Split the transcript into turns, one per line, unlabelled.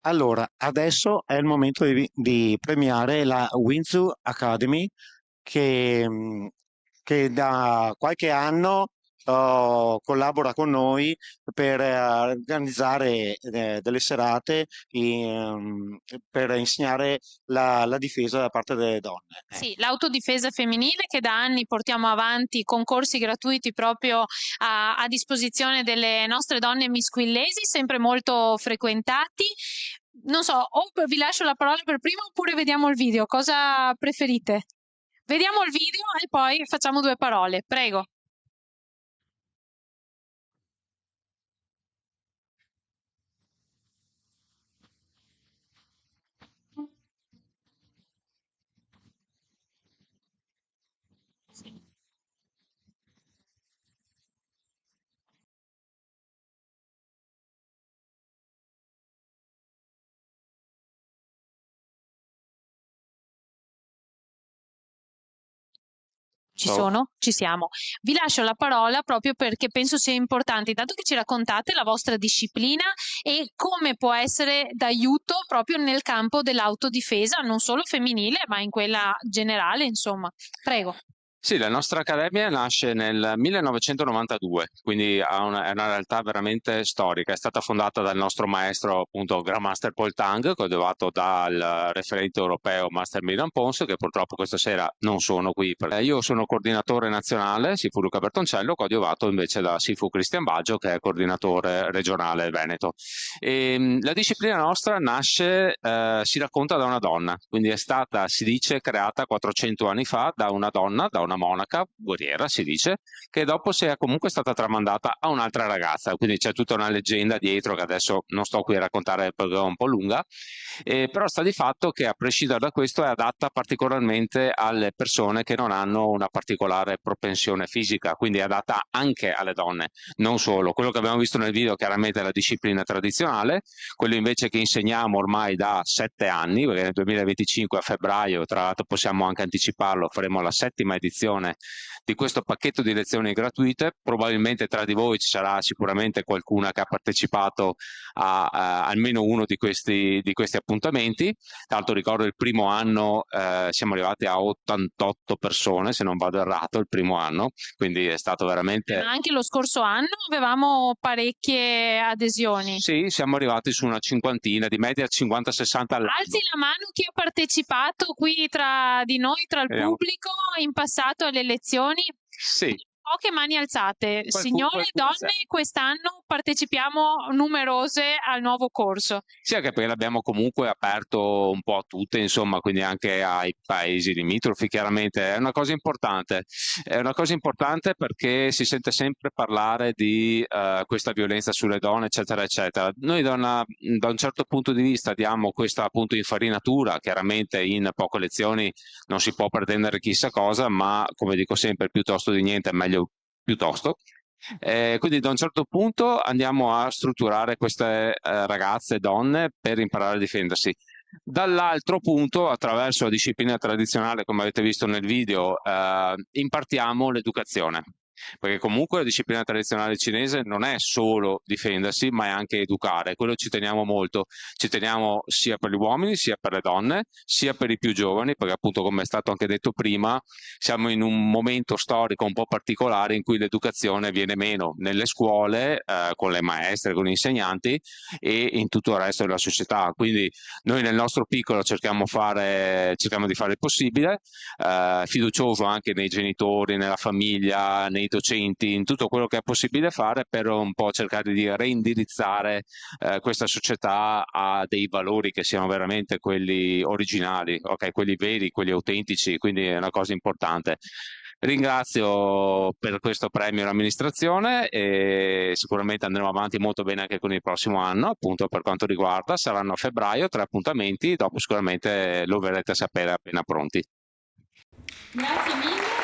Allora, adesso è il momento di premiare la Winzu Academy che, che da qualche anno collabora con noi per organizzare delle serate per insegnare la difesa da parte delle donne.
Sì, l'autodifesa femminile che da anni portiamo avanti concorsi gratuiti proprio a disposizione delle nostre donne misquillesi, sempre molto frequentati. Non so, o vi lascio la parola per prima oppure vediamo il video, cosa preferite? Vediamo il video e poi facciamo due parole, prego. Ci
So-
sono? Ci siamo. Vi lascio la parola proprio perché penso sia importante, intanto che ci raccontate la vostra disciplina e come può essere d'aiuto proprio nel campo dell'autodifesa, non solo femminile, ma in quella generale, insomma. Prego.
Sì, la nostra accademia nasce nel 1992, quindi è una realtà veramente storica. È stata fondata dal nostro maestro, appunto, Grandmaster Paul Tang, coadiuvato dal referente europeo Master Milan Pons, che purtroppo questa sera non sono qui. Io sono coordinatore nazionale, Sifu Luca Bertoncello, coadiuvato invece da Sifu Cristian Baggio, che è coordinatore regionale Veneto. La disciplina nostra nasce, si racconta da una donna, quindi è stata, si dice, creata 400 anni fa da una donna, da una monaca, guerriera si dice, che dopo comunque stata tramandata a un'altra ragazza, quindi c'è tutta una leggenda dietro che adesso non sto qui a raccontare perché è un po' lunga, però sta di fatto che a prescindere da questo è adatta particolarmente alle persone che non hanno una particolare propensione fisica, quindi è adatta anche alle donne, non solo. Quello che abbiamo visto nel video chiaramente è la disciplina tradizionale, quello invece che insegniamo ormai da 7 anni, perché nel 2025 a febbraio, tra l'altro possiamo anche anticiparlo, faremo la 7ª edizione di questo pacchetto di lezioni gratuite. Probabilmente tra di voi ci sarà sicuramente qualcuna che ha partecipato a almeno uno di questi appuntamenti. Tra l'altro ricordo il primo anno siamo arrivati a 88 persone, se non vado errato, il primo anno, quindi è stato veramente...
Ma anche lo scorso anno avevamo parecchie adesioni.
Sì, siamo arrivati su una cinquantina, di media 50-60 all'anno.
Alzi la mano chi ha partecipato qui tra di noi, tra il
Vediamo.
pubblico, in passato alle elezioni.
Sì,
Poche mani alzate. Signore e
qualcuno c'è.
donne, quest'anno partecipiamo numerose al nuovo corso.
Sì, anche perché l'abbiamo comunque aperto un po' a tutte, insomma, quindi anche ai paesi limitrofi, chiaramente. È una cosa importante perché si sente sempre parlare di questa violenza sulle donne, eccetera, eccetera. Noi da un certo punto di vista diamo questa appunto infarinatura, chiaramente in poche lezioni non si può pretendere chissà cosa, ma come dico sempre, piuttosto di niente è meglio piuttosto. Quindi da un certo punto andiamo a strutturare queste ragazze, donne, per imparare a difendersi. Dall'altro punto, attraverso la disciplina tradizionale, come avete visto nel video, impartiamo l'educazione. Perché comunque la disciplina tradizionale cinese non è solo difendersi, ma è anche educare. Quello ci teniamo molto. Ci teniamo sia per gli uomini, sia per le donne, sia per i più giovani, perché appunto, come è stato anche detto prima, siamo in un momento storico un po' particolare in cui l'educazione viene meno nelle scuole, con le maestre, con gli insegnanti e in tutto il resto della società. Quindi noi nel nostro piccolo cerchiamo di fare il possibile, fiducioso anche nei genitori, nella famiglia, nei docenti, in tutto quello che è possibile fare per un po' cercare di reindirizzare questa società a dei valori che siano veramente quelli originali, ok, quelli veri, quelli autentici, quindi è una cosa importante. Ringrazio per questo premio l'amministrazione e sicuramente andremo avanti molto bene anche con il prossimo anno, appunto per quanto riguarda, saranno a febbraio 3 appuntamenti, dopo sicuramente lo verrete a sapere appena pronti.
Grazie mille.